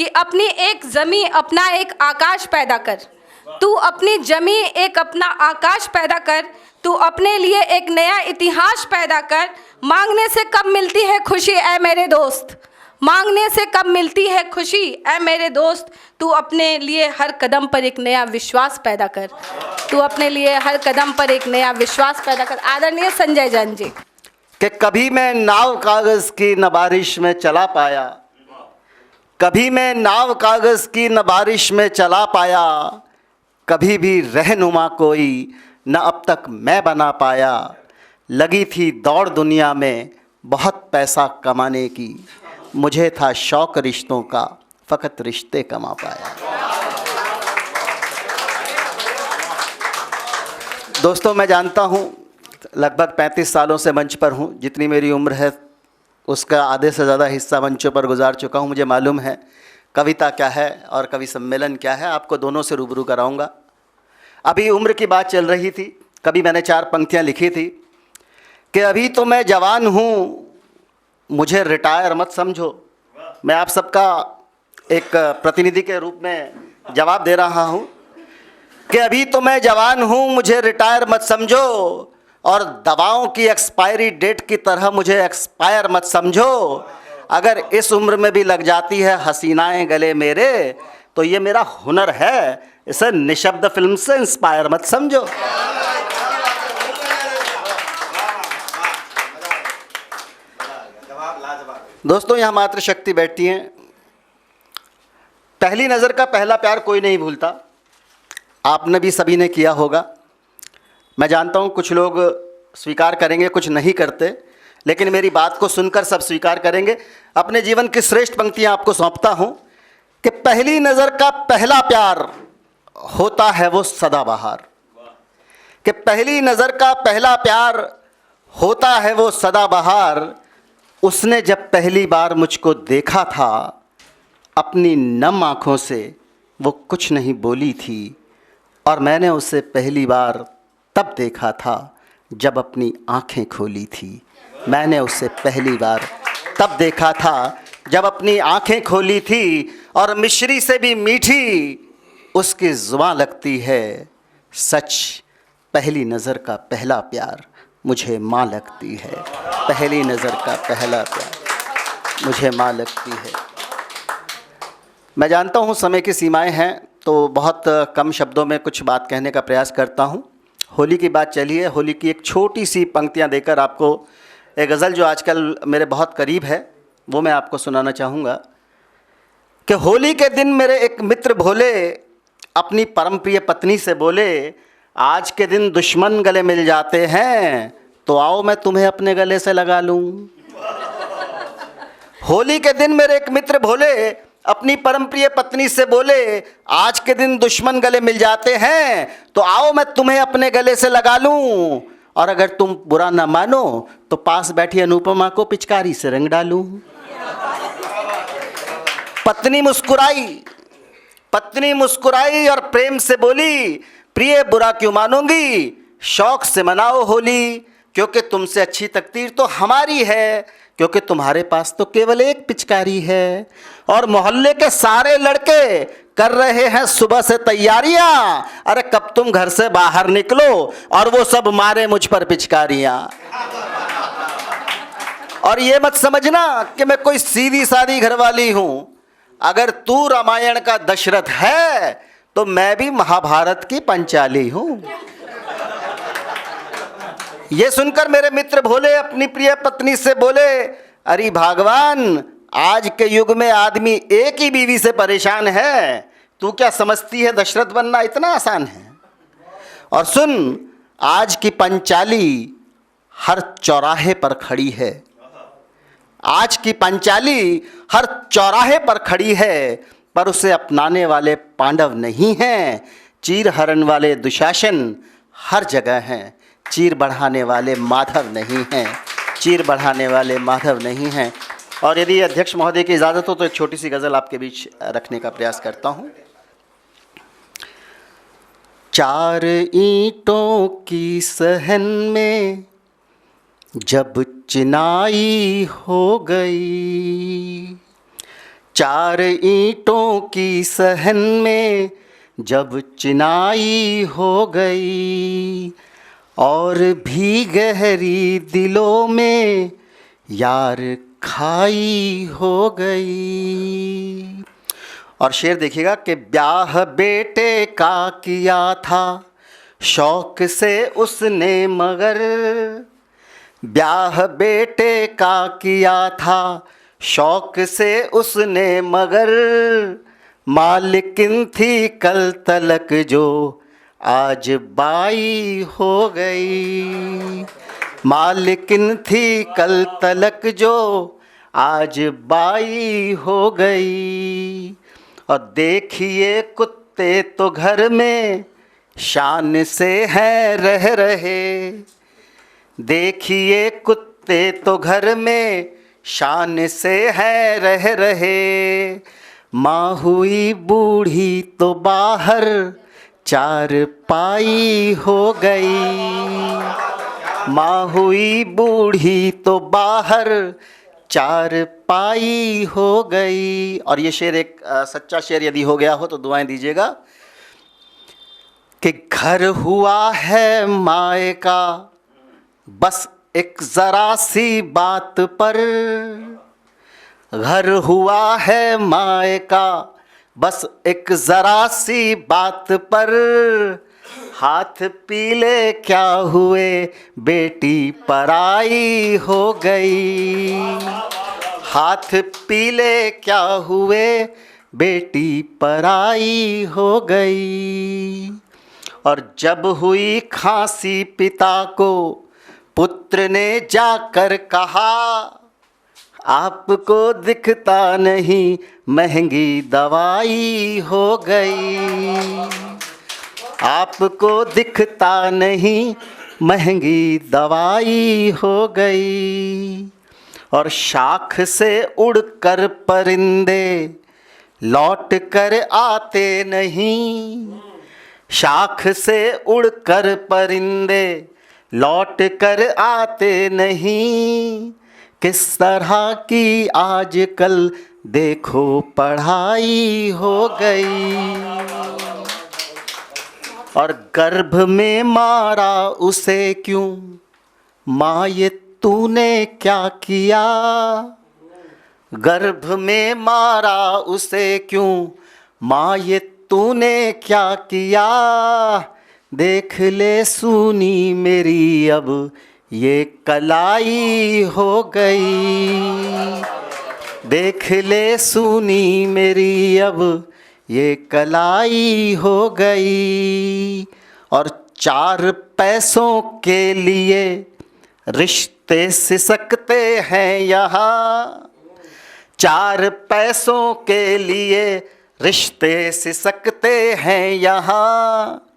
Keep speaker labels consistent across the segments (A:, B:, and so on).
A: कि अपनी एक ज़मीं अपना एक आकाश पैदा कर। तू अपनी ज़मीं एक अपना आकाश पैदा कर, तू अपने लिए एक नया इतिहास पैदा कर। मांगने से कब मिलती है खुशी ऐ मेरे दोस्त, मांगने से कब मिलती है खुशी ऐ मेरे दोस्त। तू अपने लिए हर कदम पर एक नया विश्वास पैदा कर, तू अपने लिए हर कदम पर एक नया विश्वास पैदा कर। आदरणीय संजय जैन जी।
B: कि कभी मैं नाव कागज की न बारिश में चला पाया, कभी मैं नाव कागज की न बारिश में चला पाया, कभी भी रहनुमा कोई न अब तक मैं बना पाया। लगी थी दौड़ दुनिया में बहुत पैसा कमाने की, मुझे था शौक रिश्तों का फ़कत रिश्ते कमा पाया। दोस्तों, मैं जानता हूँ लगभग 35 सालों से मंच पर हूँ। जितनी मेरी उम्र है उसका आधे से ज़्यादा हिस्सा मंचों पर गुजार चुका हूँ। मुझे मालूम है कविता क्या है और कवि सम्मेलन क्या है। आपको दोनों से रूबरू कराऊंगा। अभी उम्र की बात चल रही थी। कभी मैंने 4 पंक्तियाँ लिखी थी कि अभी तो मैं जवान हूँ, मुझे रिटायर मत समझो। मैं आप सबका एक प्रतिनिधि के रूप में जवाब दे रहा हूँ कि अभी तो मैं जवान हूँ, मुझे रिटायर मत समझो, और दवाओं की एक्सपायरी डेट की तरह मुझे एक्सपायर मत समझो। अगर इस उम्र में भी लग जाती है हसीनाएं गले मेरे, तो ये मेरा हुनर है, इसे निशब्द फिल्म से इंस्पायर मत समझो। दोस्तों, यहाँ मातृशक्ति बैठती हैं। पहली नज़र का पहला प्यार कोई नहीं भूलता। आपने भी सभी ने किया होगा। मैं जानता हूँ कुछ लोग स्वीकार करेंगे, कुछ नहीं करते, लेकिन मेरी बात को सुनकर सब स्वीकार करेंगे। अपने जीवन की श्रेष्ठ पंक्तियाँ आपको सौंपता हूँ कि पहली नज़र का पहला प्यार होता है वो सदाबहार, कि पहली नज़र का पहला प्यार होता है वो सदाबहार। उसने जब पहली बार मुझको देखा था, अपनी नम आँखों से वो कुछ नहीं बोली थी, और मैंने उसे पहली बार तब देखा था जब अपनी आँखें खोली थी। मैंने उसे पहली बार तब देखा था जब अपनी आँखें खोली थी, और मिश्री से भी मीठी उसकी ज़ुबान लगती है। सच, पहली नज़र का पहला प्यार मुझे माँ लगती है। पहली नज़र का पहला प्यार मुझे माँ लगती है। मैं जानता हूँ समय की सीमाएं हैं, तो बहुत कम शब्दों में कुछ बात कहने का प्रयास करता हूँ। होली की बात चली है। होली की एक छोटी सी पंक्तियाँ देकर आपको एक गज़ल जो आजकल मेरे बहुत करीब है वो मैं आपको सुनाना चाहूँगा कि होली के दिन मेरे एक मित्र भोले अपनी परम प्रिय पत्नी से बोले, आज के दिन दुश्मन गले मिल जाते हैं, तो आओ मैं तुम्हें अपने गले से लगा लूँ। होली के दिन मेरे एक मित्र भोले अपनी परम प्रिय पत्नी से बोले, आज के दिन दुश्मन गले मिल जाते हैं, तो आओ मैं तुम्हें अपने गले से लगा लूं, और अगर तुम बुरा न मानो तो पास बैठी अनुपमा को पिचकारी से रंग डालूं। पत्नी मुस्कुराई और प्रेम से बोली, प्रिय बुरा क्यों मानोगी, शौक से मनाओ होली, क्योंकि तुमसे अच्छी तकदीर तो हमारी है, क्योंकि तुम्हारे पास तो केवल एक पिचकारी है। और मोहल्ले के सारे लड़के कर रहे हैं सुबह से तैयारियां, अरे कब तुम घर से बाहर निकलो और वो सब मारे मुझ पर पिचकारियां। और ये मत समझना कि मैं कोई सीधी सादी घरवाली हूं। अगर तू रामायण का दशरथ है तो मैं भी महाभारत की पंचाली हूं। ये सुनकर मेरे मित्र भोले अपनी प्रिय पत्नी से बोले, अरे भगवान, आज के युग में आदमी एक ही बीवी से परेशान है, तू क्या समझती है दशरथ बनना इतना आसान है। और सुन, आज की पंचाली हर चौराहे पर खड़ी है, आज की पंचाली हर चौराहे पर खड़ी है, पर उसे अपनाने वाले पांडव नहीं हैं। चीर हरण वाले दुशासन हर जगह हैं, चीर बढ़ाने वाले माधव नहीं हैं, चीर बढ़ाने वाले माधव नहीं हैं। और यदि अध्यक्ष महोदय की इजाज़त हो तो एक छोटी सी गज़ल आपके बीच रखने का प्रयास करता हूँ। 4 ईंटों की सहन में जब चिनाई हो गई, चार ईंटों की सहन में जब चिनाई हो गई, और भी गहरी दिलों में यार खाई हो गई। और शेर देखिएगा कि ब्याह बेटे का किया था शौक से उसने, मगर ब्याह बेटे का किया था शौक से उसने, मगर मालकिन थी कल तलक जो आज बाई हो गई। मालकिन थी कल तलक जो आज बाई हो गई। और देखिए कुत्ते तो घर में शान से हैं रह रहे, देखिए कुत्ते तो घर में शान से हैं रह रहे। माँ हुई बूढ़ी तो बाहर चार पाई हो गई। माँ हुई बूढ़ी तो बाहर चार पाई हो गई। और ये शेर एक सच्चा शेर यदि हो गया हो तो दुआएं दीजिएगा कि घर हुआ है माए का बस एक ज़रा सी बात पर, घर हुआ है माए का बस एक ज़रा सी बात पर। हाथ पीले क्या हुए बेटी पराई हो गई। हाथ पीले क्या हुए बेटी पराई हो गई। और जब हुई खांसी पिता को पुत्र ने जाकर कहा, आपको दिखता नहीं महंगी दवाई हो गई। आपको दिखता नहीं महंगी दवाई हो गई। और शाख से उड़कर परिंदे लौट कर आते नहीं। शाख से उड़कर परिंदे लौट कर आते नहीं। किस तरह की आजकल देखो पढ़ाई हो गई। और गर्भ में मारा उसे क्यों माँ ये तूने क्या किया। गर्भ में मारा उसे क्यों माँ ये तूने क्या किया। देख ले सुनी मेरी अब ये कलाई हो गई। देख ले सुनी मेरी अब ये कलाई हो गई। और चार पैसों के लिए रिश्ते सिसकते हैं यहाँ। चार पैसों के लिए रिश्ते सिसकते हैं यहाँ।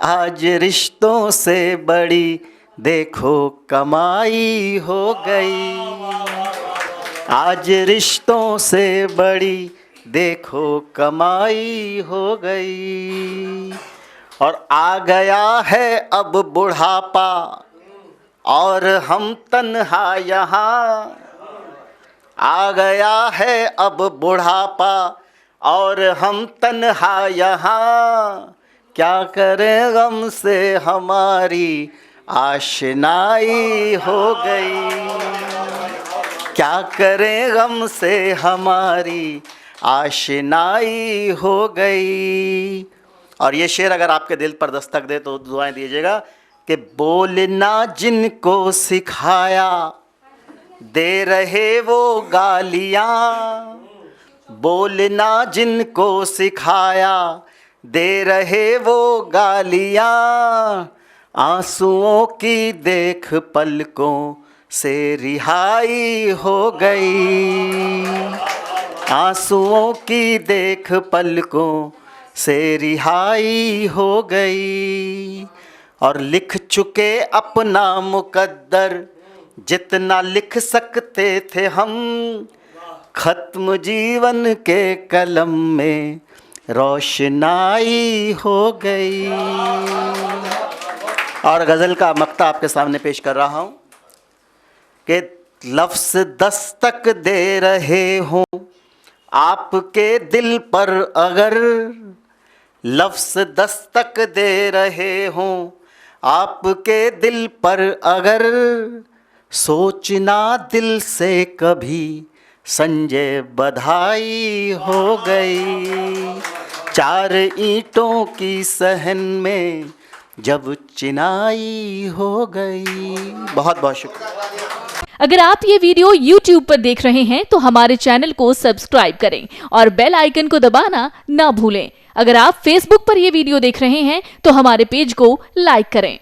B: आज रिश्तों से बड़ी देखो कमाई हो गई। आज रिश्तों से बड़ी देखो कमाई हो गई। और आ गया है अब बुढ़ापा और हम तन्हा यहाँ। आ गया है अब बुढ़ापा और हम तन्हा यहाँ। क्या करें गम से हमारी आशनाई हो गई। क्या करें गम से हमारी आशनाई हो गई। और ये शेर अगर आपके दिल पर दस्तक दे तो दुआएं दीजिएगा कि बोलना जिनको सिखाया दे रहे वो गालियाँ। बोलना जिनको सिखाया दे रहे वो गालियाँ। आंसुओं की देख पलकों से रिहाई हो गई। आंसुओं की देख पलकों से रिहाई हो गई। और लिख चुके अपना मुकद्दर जितना लिख सकते थे हम। ख़त्म जीवन के कलम में रोशनाई हो गई। और गज़ल का मक्ता आपके सामने पेश कर रहा हूँ कि लफ्ज़ दस्तक दे रहे हों आपके दिल पर अगर लफ्ज़ दस्तक दे रहे हों, आपके दिल पर अगर सोचना दिल से कभी, संजय बधाई हो गई। 4 ईंटों की सहन में जब चिनाई हो गई। बहुत बहुत शुक्रिया।
C: अगर आप ये वीडियो YouTube पर देख रहे हैं तो हमारे चैनल को सब्सक्राइब करें और बेल आइकन को दबाना ना भूलें। अगर आप Facebook पर ये वीडियो देख रहे हैं तो हमारे पेज को लाइक करें।